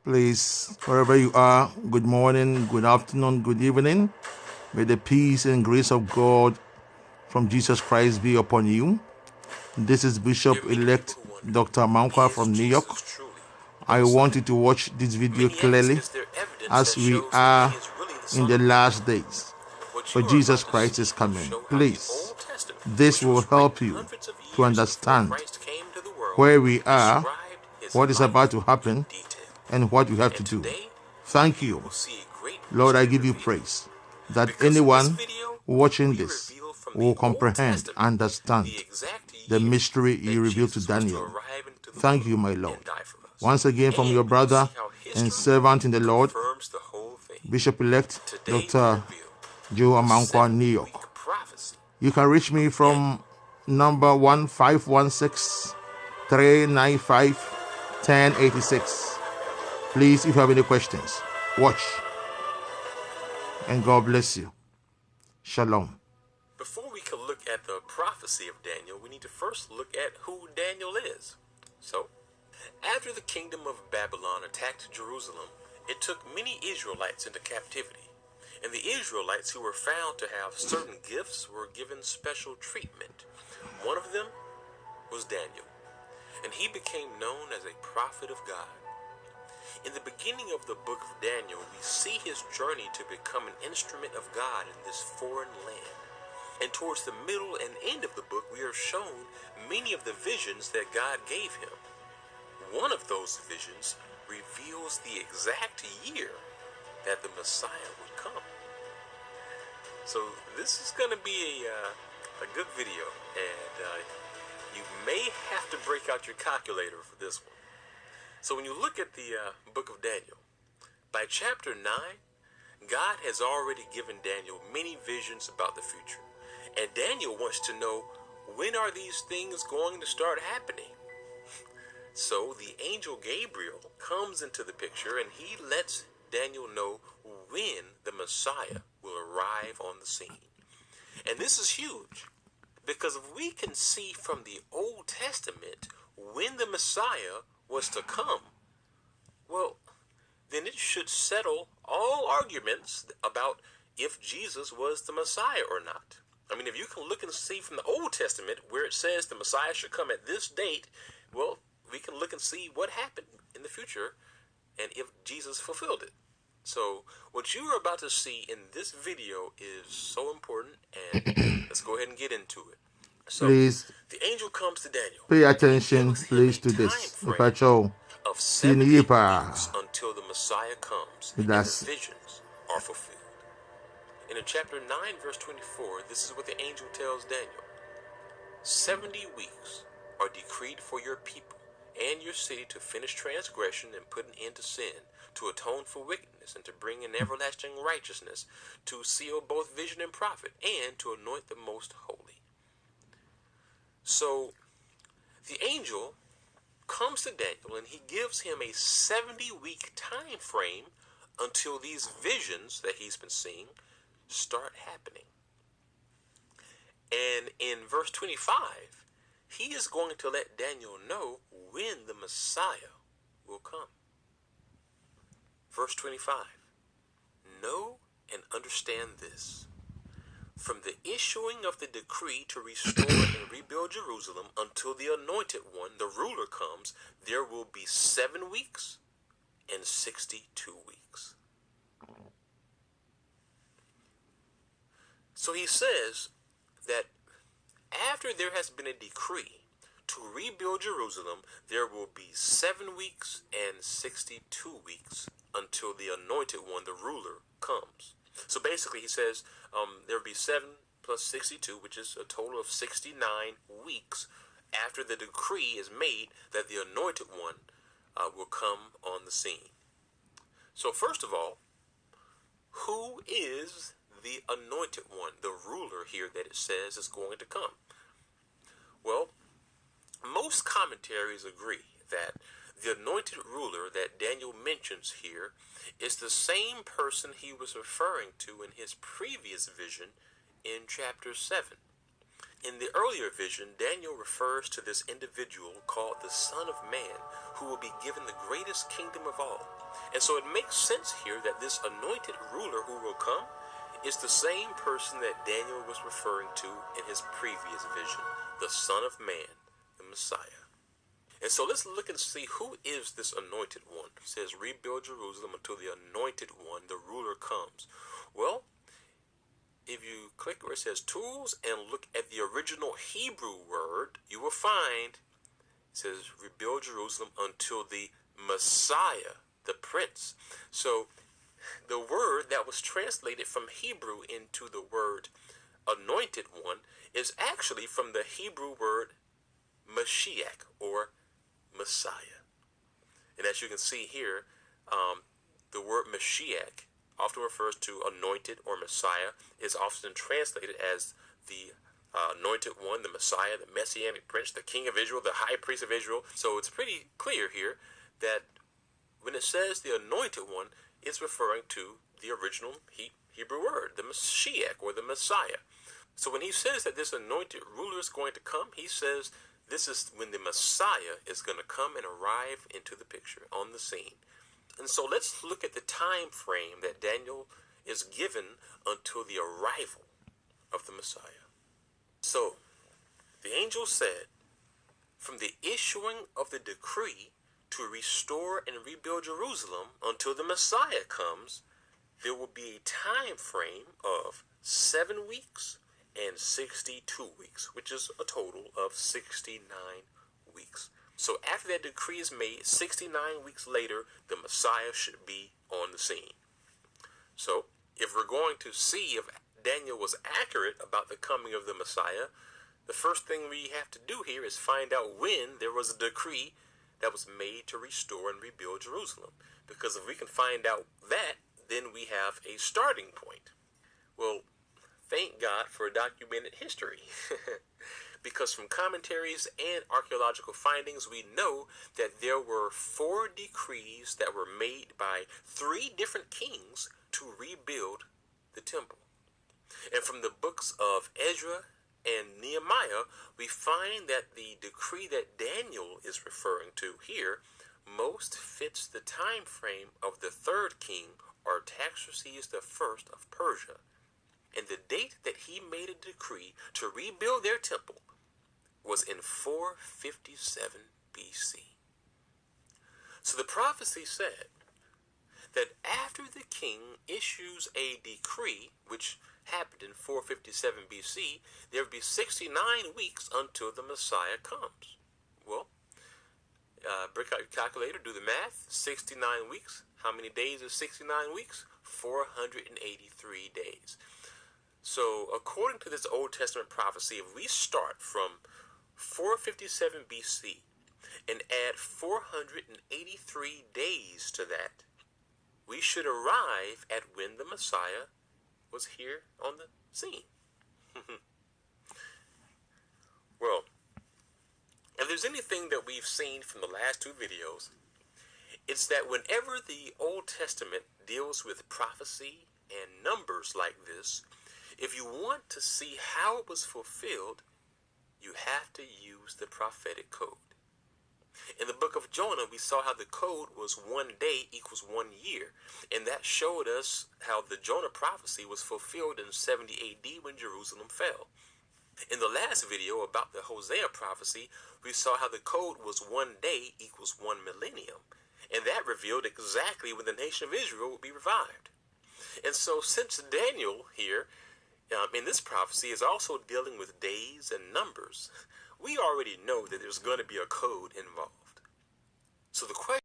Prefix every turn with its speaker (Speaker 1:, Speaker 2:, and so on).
Speaker 1: Please, wherever you are, good morning, good afternoon, good evening. May the peace and grace of God from Jesus Christ be upon you. This is Bishop-elect Dr. Mankwa from New York. I want you to watch this video clearly as we are in the last days. For Jesus Christ is coming. Please, this will help you to understand where we are, what is about to happen, and what you have to do. Thank you. Lord, I give you praise that anyone watching this will comprehend, understand the mystery you revealed to Daniel. Thank you, my Lord. Once again, from your brother and servant in the Lord, Bishop-elect Dr. Joe Amankwa, New York. You can reach me from number 1516-395-1086. Please, if you have any questions, watch. And God bless you. Shalom.
Speaker 2: Before we can look at the prophecy of Daniel, we need to first look at who Daniel is. So, after the kingdom of Babylon attacked Jerusalem, it took many Israelites into captivity. And the Israelites who were found to have certain gifts were given special treatment. One of them was Daniel, and he became known as a prophet of God. In the beginning of the book of Daniel, we see his journey to become an instrument of God in this foreign land. And towards the middle and end of the book, we are shown many of the visions that God gave him. One of those visions reveals the exact year that the Messiah would come. So this is going to be a good video, and you may have to break out your calculator for this one. So when you look at the book of Daniel, by chapter 9, God has already given Daniel many visions about the future. And Daniel wants to know, when are these things going to start happening? So the angel Gabriel comes into the picture, and he lets Daniel know when the Messiah will arrive on the scene. And this is huge, because if we can see from the Old Testament when the Messiah was to come, well, then it should settle all arguments about if Jesus was the Messiah or not. I mean, if you can look and see from the Old Testament where it says the Messiah should come at this date, well, we can look and see what happened in the future and if Jesus fulfilled it. So what you are about to see in this video is so important, and let's go ahead and get into it. So,
Speaker 1: please,
Speaker 2: the angel comes to Daniel.
Speaker 1: pay attention, please, to this. If I show,
Speaker 2: of 70 weeks until the Messiah comes and the visions are fulfilled. And in chapter 9, verse 24, this is what the angel tells Daniel. 70 weeks are decreed for your people and your city to finish transgression and put an end to sin, to atone for wickedness, and to bring in everlasting righteousness, to seal both vision and prophet, and to anoint the most holy. So, the angel comes to Daniel, and he gives him a 70-week time frame until these visions that he's been seeing start happening. And in verse 25, he is going to let Daniel know when the Messiah will come. Verse 25, know and understand this. From the issuing of the decree to restore and rebuild Jerusalem until the anointed one, the ruler, comes, there will be 7 weeks and 62 weeks. So he says that after there has been a decree to rebuild Jerusalem, there will be 7 weeks and 62 weeks until the anointed one, the ruler, comes. So basically he says there will be 7 plus 62, which is a total of 69 weeks after the decree is made that the anointed one will come on the scene. So first of all, who is the anointed one, the ruler here that it says is going to come? Well, most commentaries agree that the anointed ruler that Daniel mentions here is the same person he was referring to in his previous vision in chapter 7. In the earlier vision, Daniel refers to this individual called the Son of Man, who will be given the greatest kingdom of all. And so it makes sense here that this anointed ruler who will come is the same person that Daniel was referring to in his previous vision, the Son of Man, the Messiah. And so let's look and see who is this anointed one. He says, rebuild Jerusalem until the anointed one, the ruler, comes. Well, if you click where it says tools and look at the original Hebrew word, you will find it says rebuild Jerusalem until the Messiah, the Prince. So the word that was translated from Hebrew into the word anointed one is actually from the Hebrew word Mashiach, or Messiah. And as you can see here, the word Mashiach often refers to anointed or Messiah, is often translated as the anointed one, the Messiah, the Messianic Prince, the King of Israel, the High Priest of Israel. So it's pretty clear here that when it says the anointed one, it's referring to the original Hebrew word, the Mashiach, or the Messiah. So when he says that this anointed ruler is going to come, he says this is when the Messiah is going to come and arrive into the picture, on the scene. And so let's look at the time frame that Daniel is given until the arrival of the Messiah. So the angel said, from the issuing of the decree to restore and rebuild Jerusalem until the Messiah comes, there will be a time frame of 7 weeks and 62 weeks, which is a total of 69 weeks. So after that decree is made, 69 weeks later, the Messiah should be on the scene. So if we're going to see if Daniel was accurate about the coming of the Messiah, the first thing we have to do here is find out when there was a decree that was made to restore and rebuild Jerusalem. Because if we can find out that, then we have a starting point. Well, thank God for documented history. Because from commentaries and archaeological findings, we know that there were 4 decrees that were made by 3 different kings to rebuild the temple. And from the books of Ezra and Nehemiah, we find that the decree that Daniel is referring to here most fits the time frame of the 3rd king, Artaxerxes I of Persia. And the date that he made a decree to rebuild their temple was in 457 BC. So the prophecy said that after the king issues a decree, which happened in 457 BC, there would be 69 weeks until the Messiah comes. Well, break out your calculator, do the math. 69 weeks. How many days is 69 weeks? 483 days. So according to this Old Testament prophecy, if we start from 457 BC and add 483 days to that, we should arrive at when the Messiah was here on the scene. Well, if there's anything that we've seen from the last 2 videos, it's that whenever the Old Testament deals with prophecy and numbers like this, if you want to see how it was fulfilled, you have to use the prophetic code. In the book of Jonah, we saw how the code was 1 day equals 1 year. And that showed us how the Jonah prophecy was fulfilled in 70 AD when Jerusalem fell. In the last video about the Hosea prophecy, we saw how the code was 1 day equals 1 millennium. And that revealed exactly when the nation of Israel would be revived. And so since Daniel here, in this prophecy, is also dealing with days and numbers, we already know that there's going to be a code involved. So the question